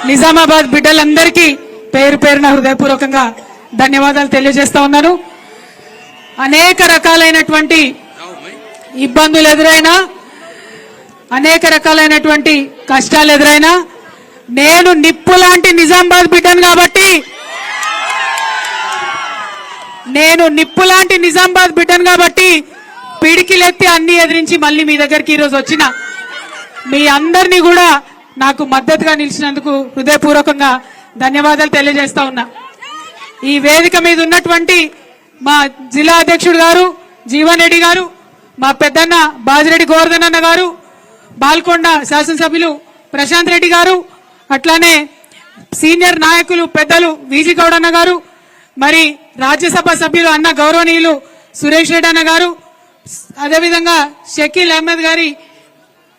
నిజామాబాద్ బిడ్డలందరికీ పేరు పేరున హృదయపూర్వకంగా ధన్యవాదాలు తెలియజేస్తా ఉన్నాను. అనేక రకాలైనటువంటి ఇబ్బందులు ఎదురైనా, అనేక రకాలైనటువంటి కష్టాలు ఎదురైనా నేను నిప్పు లాంటి నిజామాబాద్ బిడ్డను కాబట్టి, పిడికిలెత్తి అన్ని ఎదిరించి మళ్ళీ మీ దగ్గరికి ఈరోజు వచ్చిన మీ అందరినీ కూడా నాకు మద్దతుగా నిలిచినందుకు హృదయపూర్వకంగా ధన్యవాదాలు తెలియజేస్తా ఉన్నా. ఈ వేదిక మీద ఉన్నటువంటి మా జిల్లా అధ్యక్షుడు గారు జీవన్ రెడ్డి గారు, మా పెద్దన్న బాజిరెడ్డి గోవర్ధన్ అన్న గారు, బాల్కొండ శాసనసభ్యులు ప్రశాంత్ రెడ్డి గారు, అట్లానే సీనియర్ నాయకులు పెద్దలు వీజీ గౌడ్ అన్న గారు, మరి రాజ్యసభ సభ్యులు అన్న గౌరవనీయులు సురేష్ రెడ్డి అన్న గారు, అదేవిధంగా షకీల్ అహ్మద్ గారి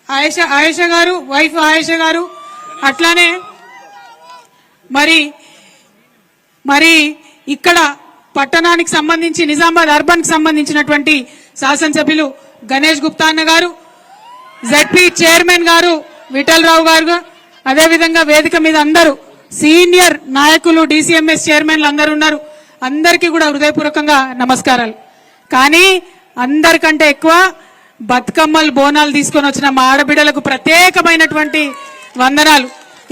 ఆయేషా గారు, వైఫ్ ఆయేషా గారు, అట్లానే మరి ఇక్కడ పట్టణానికి సంబంధించి నిజామాబాద్ అర్బన్ కి సంబంధించినటువంటి శాసనసభ్యులు గణేష్ గుప్తా అన్న గారు, జెడ్పీ చైర్మన్ గారు విఠల్ రావు గారు, అదేవిధంగా వేదిక మీద అందరూ సీనియర్ నాయకులు డిసిఎంఎస్ చైర్మన్లు అందరూ ఉన్నారు. అందరికీ కూడా హృదయపూర్వకంగా నమస్కారాలు. కానీ అందరికంటే ఎక్కువ బతుకమ్మలు బోనాలు తీసుకొని వచ్చిన మా ఆడబిడ్డలకు ప్రత్యేకమైనటువంటి వందనాలు.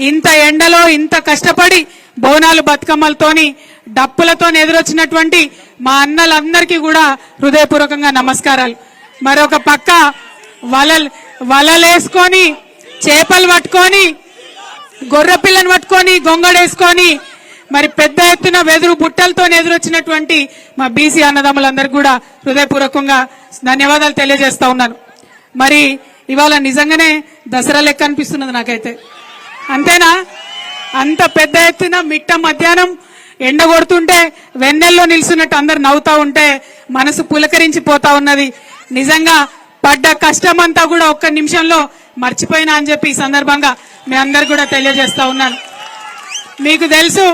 ఇంత ఎండలో ఇంత కష్టపడి బోనాలు బతుకమ్మలతోని డప్పులతో ఎదురొచ్చినటువంటి మా అన్నలందరికీ కూడా హృదయపూర్వకంగా నమస్కారాలు. మరొక పక్క వలలేసుకొని, చేపలు పట్టుకొని, గొర్రె పిల్లని పట్టుకొని, గొంగడేసుకొని, మరి పెద్ద ఎత్తున వెదురు బుట్టలతో ఎదురొచ్చినటువంటి మా బీసీ అన్నదమ్ములందరికీ కూడా హృదయపూర్వకంగా ధన్యవాదాలు తెలియజేస్తా ఉన్నాను. మరి ఇవాళ నిజంగానే దసరా లెక్క అనిపిస్తున్నది నాకైతే. అంతేనా? అంత పెద్ద ఎత్తున మిట్ట మధ్యాహ్నం ఎండ కొడుతుంటే వెన్నెల్లో నిల్చున్నట్టు అందరు నవ్వుతా ఉంటే మనసు పులకరించిపోతా ఉన్నది. నిజంగా పడ్డ కష్టమంతా కూడా ఒక్క నిమిషంలో మర్చిపోయినా అని చెప్పి ఈ సందర్భంగా మీ అందరు కూడా తెలియజేస్తా ఉన్నాను. మీకు తెలుసు,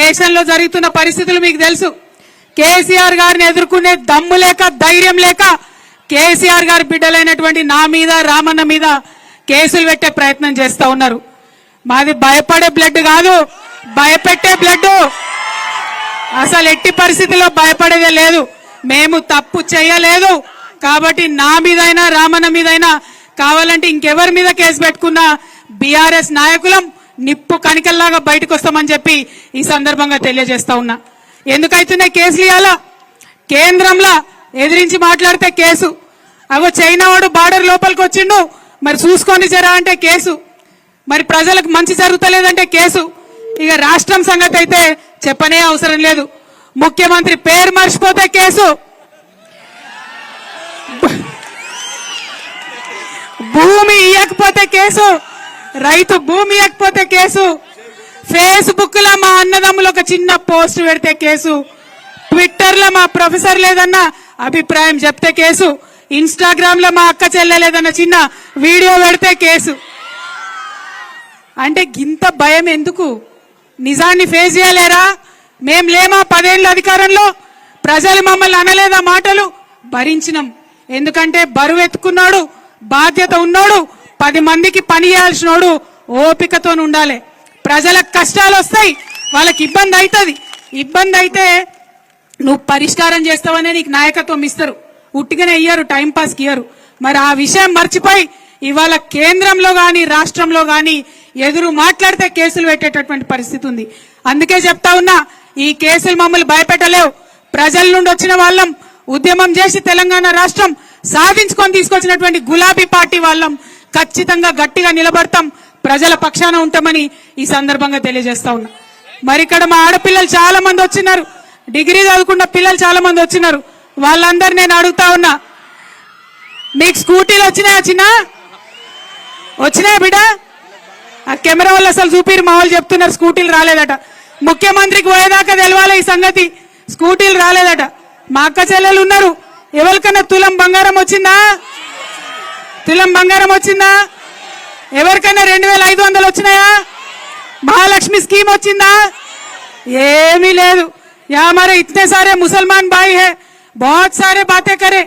దేశంలో జరుగుతున్న పరిస్థితులు మీకు తెలుసు. కేసీఆర్ గారిని ఎదుర్కొనే దమ్ము లేక, ధైర్యం లేక కేసీఆర్ గారి బిడ్డలైనటువంటి నా మీద, రామన్న మీద కేసులు పెట్టే ప్రయత్నం చేస్తా ఉన్నారు. మాది భయపడే బ్లడ్ కాదు, భయపెట్టే బ్లడ్. అసలు ఎట్టి పరిస్థితుల్లో భయపడేదే లేదు. మేము తప్పు చేయలేదు కాబట్టి నా మీదైనా, రామన్న మీదైనా, కావాలంటే ఇంకెవరి మీద కేసు పెట్టుకున్నా బీఆర్ఎస్ నాయకులం నిప్పు కణికల్లాగా బయటకు వస్తామని చెప్పి ఈ సందర్భంగా తెలియజేస్తా ఉన్నా. ఎందుకైతున్నాయి కేసులు? ఇవ్వాలా కేంద్రంలో ఎదిరించి మాట్లాడితే కేసు, అగో చైనా వాడు బార్డర్ లోపలికి వచ్చిండు, మరి చూసుకొని జరా అంటే కేసు, మరి ప్రజలకు మంచి జరుగుతలేదంటే కేసు. ఇక రాష్ట్రం సంగతి అయితే చెప్పనే అవసరం లేదు. ముఖ్యమంత్రి పేరు మర్చిపోతే కేసు, భూమి ఇవ్వకపోతే కేసు, రైతు భూమి ఇవ్వకపోతే కేసు, ఫేస్బుక్ లో మా అన్నదమ్ములు ఒక చిన్న పోస్ట్ పెడితే కేసు, ట్విట్టర్ లో మా ప్రొఫెసర్ లేదన్న అభిప్రాయం చెప్తే కేసు, ఇన్స్టాగ్రామ్ లో మా అక్క చెల్లెలేదన్న చిన్న వీడియో పెడితే కేసు. అంటే గింత భయం ఎందుకు? నిజాన్ని ఫేస్ చేయలేరా? మేం లేమా 10 ఏళ్ళ అధికారంలో? ప్రజలు మమ్మల్ని అనలేదా మాటలు? భరించినాం. ఎందుకంటే బరువు ఎత్తుకున్నాడు, బాధ్యత ఉన్నాడు, 10 మందికి పని చేయాల్సినోడు ఓపికతో ఉండాలి. ప్రజలకు కష్టాలు వస్తాయి, వాళ్ళకి ఇబ్బంది అవుతుంది. ఇబ్బంది అయితే నువ్వు పరిష్కారం చేస్తావనే నీకు నాయకత్వం ఇస్తారు, ఉట్టిగానే ఇయ్యరు, టైంపాస్కి ఇయ్యరు. మరి ఆ విషయం మర్చిపోయి ఇవాళ కేంద్రంలో గాని రాష్ట్రంలో గాని ఎదురు మాట్లాడితే కేసులు పెట్టేటటువంటి పరిస్థితి ఉంది. అందుకే చెప్తా ఉన్నా, ఈ కేసులు మమ్మల్ని భయపెట్టలేవు. ప్రజల నుండి వచ్చిన వాళ్ళం, ఉద్యమం చేసి తెలంగాణ రాష్ట్రం సాధించుకొని తీసుకొచ్చినటువంటి గులాబీ పార్టీ వాళ్ళం. ఖచ్చితంగా గట్టిగా నిలబడతాం, ప్రజల పక్షాన ఉంటామని ఈ సందర్భంగా తెలియజేస్తా ఉన్నా. మరి ఇక్కడ మా ఆడపిల్లలు చాలా మంది వచ్చినారు, డిగ్రీ చదువుకున్న పిల్లలు చాలా మంది వచ్చినారు. వాళ్ళందరూ నేను అడుగుతా ఉన్నా, మీకు స్కూటీలు వచ్చినాయా? వచ్చినాయా బిడ్డ? ఆ కెమెరా వాళ్ళు అసలు చూపిరు, మా వాళ్ళు చెప్తున్నారు స్కూటీలు రాలేదట. ముఖ్యమంత్రికి పోయేదాకా తెలవాలి ఈ సంగతి, స్కూటీలు రాలేదట. మా అక్క చెల్లెలు ఉన్నారు, ఎవరికన్నా తులం బంగారం వచ్చిందా? తులం బంగారం వచ్చిందా? ఎవరికైనా 2500 వచ్చినాయా? महालक्ष्मी स्कीम వచ్చిందా? ఏమీ లేదు. या हमारे इतने सारे मुसलमान भाई है, बहुत सारे बातें करे,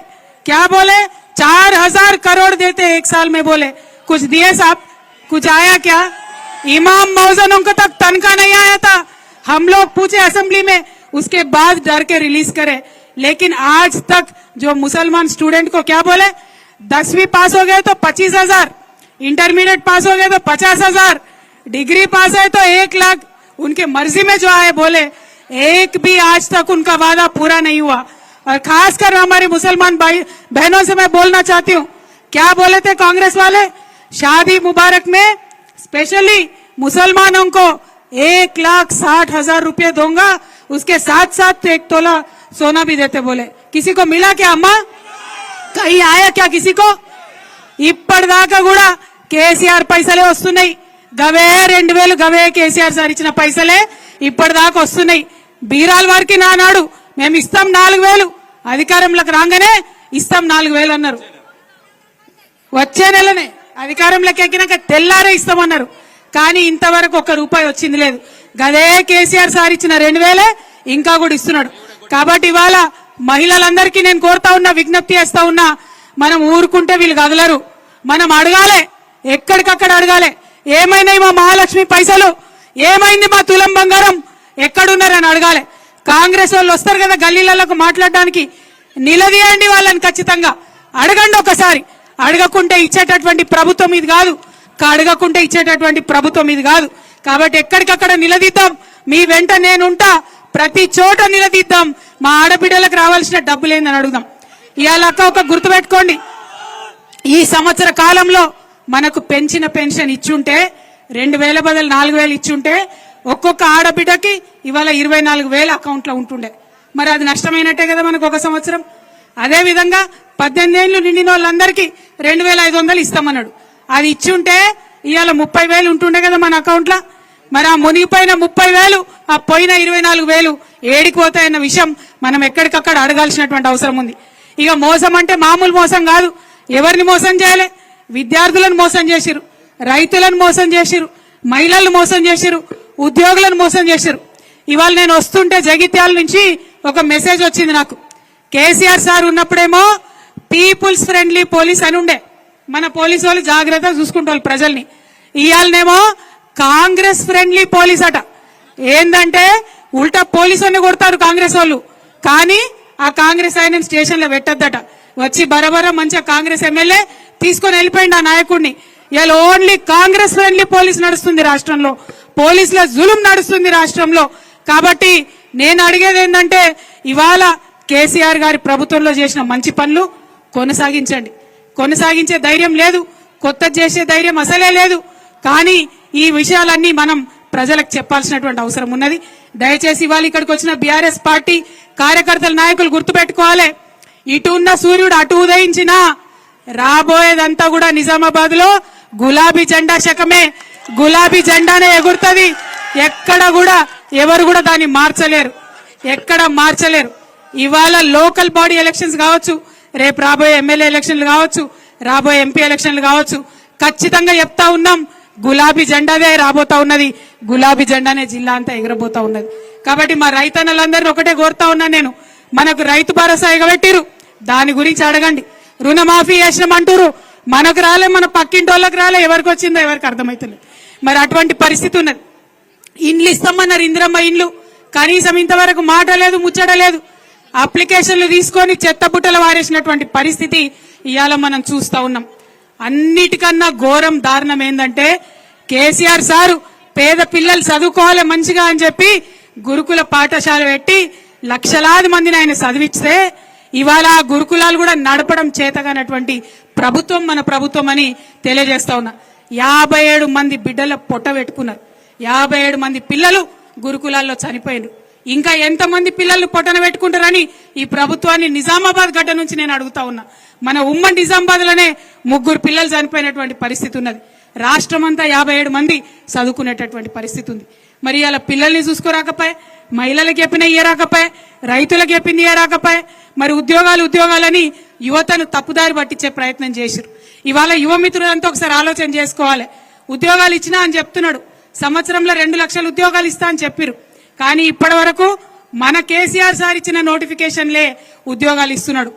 क्या बोले 4000 करोड़ देते एक साल में, बोले कुछ दिए साहब? कुछ आया क्या? इमाम मौजनों को तक तनख्वाह नहीं आया था। हम लोग पूछे असेंबली में, उसके बाद डर के रिलीज करे। लेकिन आज तक जो मुसलमान स्टूडेंट को क्या बोले, 10वीं पास हो गए तो 25,000, इंटरमीडिएट पास हो गए तो 50,000, डिग्री पास है तो 1 लाख, उनके मर्जी में जो आए बोले, एक भी आज तक उनका वादा पूरा नहीं हुआ। और खासकर हमारे मुसलमान भाई बहनों से मैं बोलना चाहती हूँ, क्या बोले थे कांग्रेस वाले, शादी मुबारक में स्पेशली मुसलमानों को 1,60,000 रुपये दूंगा, उसके साथ साथ 1 तोला सोना भी देते बोले। किसी को मिला क्या अम्मा? कहीं आया क्या किसी को? ఇప్పటిదాకా కూడా కేసీఆర్ పైసలే వస్తున్నాయి. గవే 2,000 గవే కేసీఆర్ సార్ ఇచ్చిన పైసలే ఇప్పటిదాకా వస్తున్నాయి. బీరాల వారికి నానాడు మేము ఇస్తాం 4,000, అధికారంలోకి రాగానే ఇస్తాం 4,000 అన్నారు. వచ్చే నెలనే అధికారంలోకి ఎక్కినాక తెల్లారే ఇస్తామన్నారు. కానీ ఇంతవరకు 1 రూపాయి వచ్చింది లేదు. గదే కేసీఆర్ సార్ ఇచ్చిన 2,000 ఇంకా కూడా ఇస్తున్నాడు. కాబట్టి ఇవాళ మహిళలందరికీ నేను కోరుతా ఉన్నా, విజ్ఞప్తి చేస్తా ఉన్నా, మనం ఊరుకుంటే వీళ్ళు కదలరు. మనం అడగాలి, ఎక్కడికక్కడ అడగాలి. ఏమైనాయి మా మహాలక్ష్మి పైసలు, ఏమైంది మా తులం బంగారం, ఎక్కడున్నారని అడగాలి. కాంగ్రెస్ వాళ్ళు వస్తారు కదా గల్లీలకు మాట్లాడడానికి, నిలదీయండి వాళ్ళని, ఖచ్చితంగా అడగండి ఒకసారి. అడగకుంటే ఇచ్చేటటువంటి ప్రభుత్వం ఇది కాదు, అడగకుంటే ఇచ్చేటటువంటి ప్రభుత్వం ఇది కాదు. కాబట్టి ఎక్కడికక్కడ నిలదీద్దాం, మీ వెంట నేనుంటా, ప్రతి చోట నిలదీద్దాం. మా ఆడబిడ్డలకు రావాల్సిన డబ్బులు ఏందని అడుగుదాం. ఇవాళ ఒక గుర్తుపెట్టుకోండి, ఈ సంవత్సర కాలంలో మనకు పెంచిన పెన్షన్ ఇచ్చుంటే 2,000 బదులు 4,000 ఇచ్చుంటే ఒక్కొక్క ఆడబిడ్డకి ఇవాళ 24,000 అకౌంట్లో ఉంటుండే. మరి అది నష్టమైనట్టే కదా మనకు ఒక సంవత్సరం. అదే విధంగా 18 ఏళ్లు నిండిన వాళ్ళందరికీ 2,500 ఇస్తామన్నాడు. అది ఇచ్చుంటే ఇవాళ 30,000 ఉంటుండే కదా మన అకౌంట్లో. మరి ఆ మునిగిపోయిన 30,000, ఆ పోయిన 24,000 ఏడికి పోతాయన్న విషయం మనం ఎక్కడికక్కడ అడగాల్సినటువంటి అవసరం ఉంది. ఇక మోసం అంటే మామూలు మోసం కాదు. ఎవరిని మోసం చేయాలి? విద్యార్థులను మోసం చేసిరు, రైతులను మోసం చేసిరు, మహిళలను మోసం చేసిరు, ఉద్యోగులను మోసం చేసిరు. ఇవాళ నేను వస్తుంటే జగిత్యాల నుంచి ఒక మెసేజ్ వచ్చింది నాకు. కేసీఆర్ సార్ ఉన్నప్పుడేమో పీపుల్స్ ఫ్రెండ్లీ పోలీస్ అని ఉండే, మన పోలీసు వాళ్ళు జాగ్రత్తగా చూసుకుంటారు ప్రజల్ని. ఇవాళనేమో కాంగ్రెస్ ఫ్రెండ్లీ పోలీస్ అట. ఏందంటే ఉల్టా పోలీసుని కొడతారు కాంగ్రెస్ వాళ్ళు, కానీ ఆ కాంగ్రెస్ ఆయన స్టేషన్ లో పెట్టద్దట. వచ్చి బరబర మంచిగా కాంగ్రెస్ ఎమ్మెల్యే తీసుకొని వెళ్ళిపోయింది ఆ నాయకుడిని. ఇలా ఓన్లీ కాంగ్రెస్ ఫ్రెండ్లీ పోలీస్ నడుస్తుంది రాష్ట్రంలో, పోలీసుల జులుం నడుస్తుంది రాష్ట్రంలో. కాబట్టి నేను అడిగేది ఏంటంటే, ఇవాళ కేసీఆర్ గారి ప్రభుత్వంలో చేసిన మంచి పనులు కొనసాగించండి. కొనసాగించే ధైర్యం లేదు, కొత్త చేసే ధైర్యం అసలే లేదు. కానీ ఈ విషయాలన్నీ మనం ప్రజలకు చెప్పాల్సినటువంటి అవసరం ఉన్నది. దయచేసి ఇవాళ ఇక్కడికి వచ్చిన బీఆర్ఎస్ పార్టీ కార్యకర్తల నాయకులు గుర్తుపెట్టుకోవాలి, ఇటు ఉన్న సూర్యుడు అటు ఉదయించినా రాబోయేదంతా కూడా నిజామాబాద్ లో గులాబీ జెండా శకమే, గులాబీ జెండానే ఎగురుతుంది. ఎక్కడ కూడా ఎవరు కూడా దాన్ని మార్చలేరు, ఎక్కడ మార్చలేరు. ఇవాళ లోకల్ బాడీ ఎలక్షన్స్ కావచ్చు, రేపు రాబోయే ఎమ్మెల్యే ఎలక్షన్లు కావచ్చు, రాబోయే ఎంపీ ఎలక్షన్లు కావచ్చు, ఖచ్చితంగా చెప్తా ఉన్నాం, గులాబీ జెండాదే రాబోతా ఉన్నది, గులాబీ జెండానే జిల్లా అంతా ఎగరబోతా ఉన్నది. కాబట్టి మా రైతన్నలందరినీ ఒకటే కోరుతా ఉన్నాను నేను, మనకు రైతు భరోసా ఎగబెట్టిరు, దాని గురించి అడగండి. రుణమాఫీ చేసినామంటారు, మనకు రాలే, మన పక్కింటి వాళ్ళకి రాలే, ఎవరికి వచ్చిందో ఎవరికి అర్థమవుతుంది. మరి అటువంటి పరిస్థితి ఉన్నది. ఇండ్లు ఇస్తామన్నారు, ఇందిరమ్మ ఇండ్లు, కనీసం ఇంతవరకు మాట లేదు, ముచ్చట లేదు. అప్లికేషన్లు తీసుకొని చెత్త బుట్టలు వారేసినటువంటి పరిస్థితి ఇవాళ మనం చూస్తా ఉన్నాం. అన్నిటికన్నా ఘోరం దారుణం ఏంటంటే, కేసీఆర్ సారు పేద పిల్లలు చదువుకోవాలి మంచిగా అని చెప్పి గురుకుల పాఠశాల పెట్టి లక్షలాది మందిని ఆయన చదివిస్తే ఇవాళ ఆ గురుకులాలు కూడా నడపడం చేతగానటువంటి ప్రభుత్వం మన ప్రభుత్వం అని తెలియజేస్తా ఉన్నా. 57 మంది బిడ్డల పొట్ట పెట్టుకున్నారు, 57 మంది పిల్లలు గురుకులాల్లో చనిపోయారు. ఇంకా ఎంతమంది పిల్లలు పొట్టన పెట్టుకుంటారని ఈ ప్రభుత్వాన్ని నిజామాబాద్ గడ్డ నుంచి నేను అడుగుతా ఉన్నా. మన ఉమ్మడి నిజామాబాద్ లోనే 3 పిల్లలు చనిపోయినటువంటి పరిస్థితి ఉన్నది. రాష్ట్రం అంతా 57 మంది చదువుకునేటటువంటి పరిస్థితి ఉంది. మరి అలా పిల్లల్ని చూసుకోరాకపోయే, మహిళలకు చెప్పిన ఇయ్యరాకపోయే, రైతులకు చెప్పింది ఇయ్యరాకపోయే, మరి ఉద్యోగాలని యువతను తప్పుదారి పట్టించే ప్రయత్నం చేశారు. ఇవాళ యువ మిత్రులంతా ఒకసారి ఆలోచన చేసుకోవాలి. ఉద్యోగాలు ఇచ్చినా అని చెప్తున్నాడు, సంవత్సరంలో 2 లక్షల ఉద్యోగాలు ఇస్తా అని చెప్పారు. కానీ ఇప్పటి వరకు మన కేసీఆర్ సార్ ఇచ్చిన నోటిఫికేషన్లే ఉద్యోగాలు ఇస్తున్నాడు.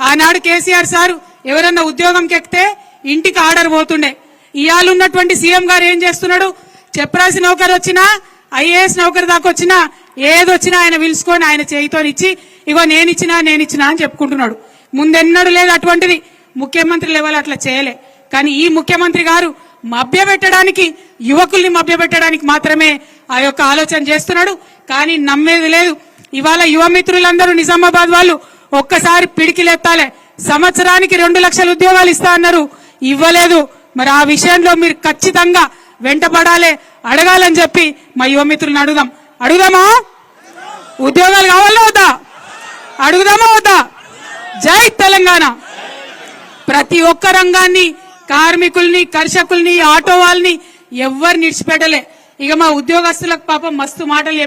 ఆనాడు కేసీఆర్ సారు ఎవరన్నా ఉద్యోగంకి ఎక్కితే ఇంటికి ఆర్డర్ పోతుండే. ఇవాళ ఉన్నటువంటి సీఎం గారు ఏం చేస్తున్నాడు, చెప్రాసి నౌకరు వచ్చినా ఐఏఎస్ నౌకరు దాకా వచ్చినా ఏదొచ్చినా ఆయన పిలుచుకొని ఆయన చేయితో ఇచ్చి ఇగో నేనిచ్చినా అని చెప్పుకుంటున్నాడు. ముందెన్నడూ లేదు అటువంటిది. ముఖ్యమంత్రి లెవెల్ అట్లా చేయలే. కానీ ఈ ముఖ్యమంత్రి గారు మభ్యపెట్టడానికి, యువకుల్ని మభ్యపెట్టడానికి మాత్రమే ఆ యొక్క ఆలోచన చేస్తున్నాడు. కానీ నమ్మేది లేదు. ఇవాళ యువ మిత్రులందరూ నిజామాబాద్ వాళ్ళు ఒక్కసారి పిడికిలెత్తాలే. సంవత్సరానికి 2 లక్షల ఉద్యోగాలు ఇస్తా అన్నారు, ఇవ్వలేదు. మరి ఆ విషయంలో మీరు ఖచ్చితంగా వెంటపడాలి, అడగాలని చెప్పి మా యువ మిత్రులను అడుగుదామా? ఉద్యోగాలు కావాలా వద్దా? అడుగుదామా వద్దా? జై తెలంగాణ. ప్రతి ఒక్క రంగాన్ని, కార్మికుల్ని, కర్షకుల్ని, ఆటో వాళ్ళని ఎవ్వరు నిడిచిపెట్టలే. ఇక మా ఉద్యోగస్తులకు పాపం మస్తు మాటలు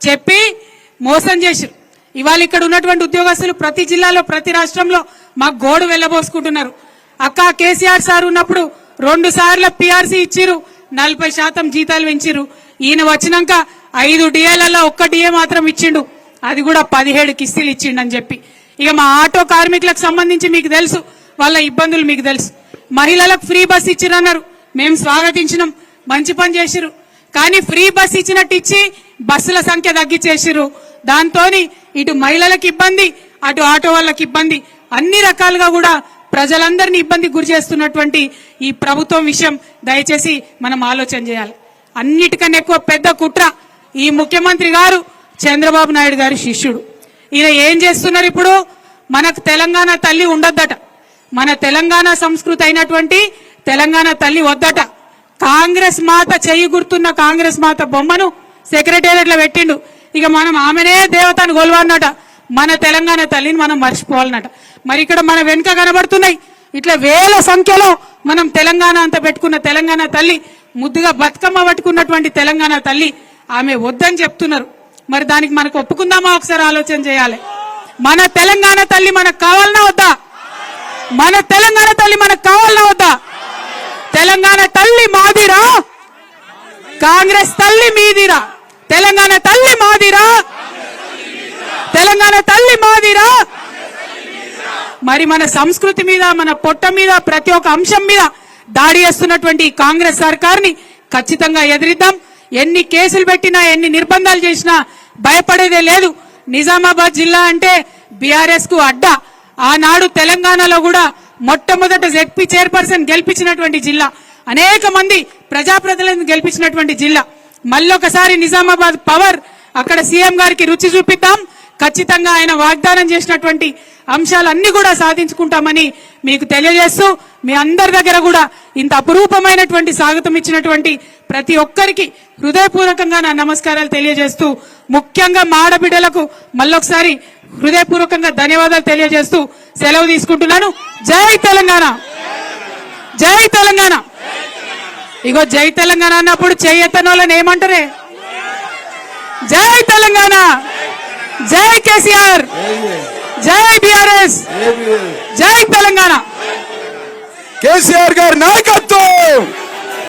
చెప్పి మోసం చేశారు. ఇవాళ ఇక్కడ ఉన్నటువంటి ఉద్యోగస్తులు ప్రతి జిల్లాలో, ప్రతి రాష్ట్రంలో మాకు గోడు వెళ్ళబోసుకుంటున్నారు. అక్క కేసీఆర్ సార్ ఉన్నప్పుడు 2 సార్లు పిఆర్సీ ఇచ్చిరు, 40% జీతాలు పెంచిరు. ఈయన వచ్చినాక 5 డిఏలలో 1 డిఏ మాత్రం ఇచ్చిండు, అది కూడా 17 కిస్తీలు ఇచ్చిండు అని చెప్పి. ఇక మా ఆటో కార్మికులకు సంబంధించి మీకు తెలుసు, వాళ్ళ ఇబ్బందులు మీకు తెలుసు. మహిళలకు ఫ్రీ బస్ ఇచ్చిరన్నారు, మేము స్వాగతించినాం, మంచి పని చేసిరు. కానీ ఫ్రీ బస్ ఇచ్చినట్టు ఇచ్చి బస్సుల సంఖ్య తగ్గించేసిరు. దాంతో ఇటు మహిళలకు ఇబ్బంది, అటు ఆటో వాళ్ళకి ఇబ్బంది, అన్ని రకాలుగా కూడా ప్రజలందరినీ ఇబ్బందికి గురి చేస్తున్నటువంటి ఈ ప్రభుత్వం విషయం దయచేసి మనం ఆలోచన చేయాలి. అన్నిటికన్నా ఎక్కువ పెద్ద కుట్ర ఈ ముఖ్యమంత్రి గారు చంద్రబాబు నాయుడు గారి శిష్యుడు. ఈయన ఏం చేస్తున్నారు? ఇప్పుడు మనకు తెలంగాణ తల్లి ఉండొద్దట, మన తెలంగాణ సంస్కృతి అయినటువంటి తెలంగాణ తల్లి వద్దట. కాంగ్రెస్ మాత చెయ్యి గుర్తున్న కాంగ్రెస్ మాత బొమ్మను సెక్రటేరియట్ లో పెట్టిండు. ఇక మనం ఆమెనే దేవతను గొలవన్నట, మన తెలంగాణ తల్లిని మనం మర్చిపోవాలన్నట. మరి ఇక్కడ మన వెనుక కనబడుతున్నాయి ఇట్లా వేల సంఖ్యలో మనం తెలంగాణ అంతా పెట్టుకున్న తెలంగాణ తల్లి, ముద్దుగా బతుకమ్మ పట్టుకున్నటువంటి తెలంగాణ తల్లి, ఆమె వద్దని చెప్తున్నారు. మరి దానికి మనకు ఒప్పుకుందామా? ఒకసారి ఆలోచన చేయాలి. మన తెలంగాణ తల్లి మనకు కావాలన్నా వద్దా? మన తెలంగాణ తల్లి మనకు కావాలన్నా వద్దా? తెలంగాణ తల్లి మాదిరా, కాంగ్రెస్ తల్లి మీదిరా. తెలంగాణ తల్లి మాదిరా, తెలంగాణ తల్లి మాదిరా. మరి మన సంస్కృతి మీద, మన పొట్ట మీద, ప్రతి ఒక్క అంశం మీద దాడి చేస్తున్నటువంటి కాంగ్రెస్ సర్కార్ని ఖచ్చితంగా ఎదిరిద్దాం. ఎన్ని కేసులు పెట్టినా, ఎన్ని నిర్బంధాలు చేసినా భయపడేదే లేదు. నిజామాబాద్ జిల్లా అంటే బీఆర్ఎస్ కు అడ్డా. ఆనాడు తెలంగాణలో కూడా మొట్టమొదట జెడ్పీ చైర్పర్సన్ గెలిపించినటువంటి జిల్లా, అనేక మంది ప్రజాప్రతినిధులను గెలిపించినటువంటి జిల్లా. మళ్ళొకసారి నిజామాబాద్ పవర్ అక్కడ సీఎం గారికి రుచి చూపిద్దాం. ఖచ్చితంగా ఆయన వాగ్దానం చేసినటువంటి అంశాలన్నీ కూడా సాధించుకుంటామని మీకు తెలియజేస్తూ, మీ అందరి దగ్గర కూడా ఇంత అపురూపమైనటువంటి స్వాగతం ఇచ్చినటువంటి ప్రతి ఒక్కరికి హృదయపూర్వకంగా నా నమస్కారాలు తెలియజేస్తూ, ముఖ్యంగా మా ఆడబిడ్డలకు మళ్ళొకసారి హృదయపూర్వకంగా ధన్యవాదాలు తెలియజేస్తూ సెలవు తీసుకుంటున్నాను. జై తెలంగాణ, జై తెలంగాణ. ఇగో జై తెలంగాణ అన్నప్పుడు చేయతన వాళ్ళని ఏమంటారే? జై తెలంగాణ, జై కేసీఆర్, జై బీఆర్ఎస్, జై తెలంగాణ. కేసీఆర్ గారి నాయకత్వం.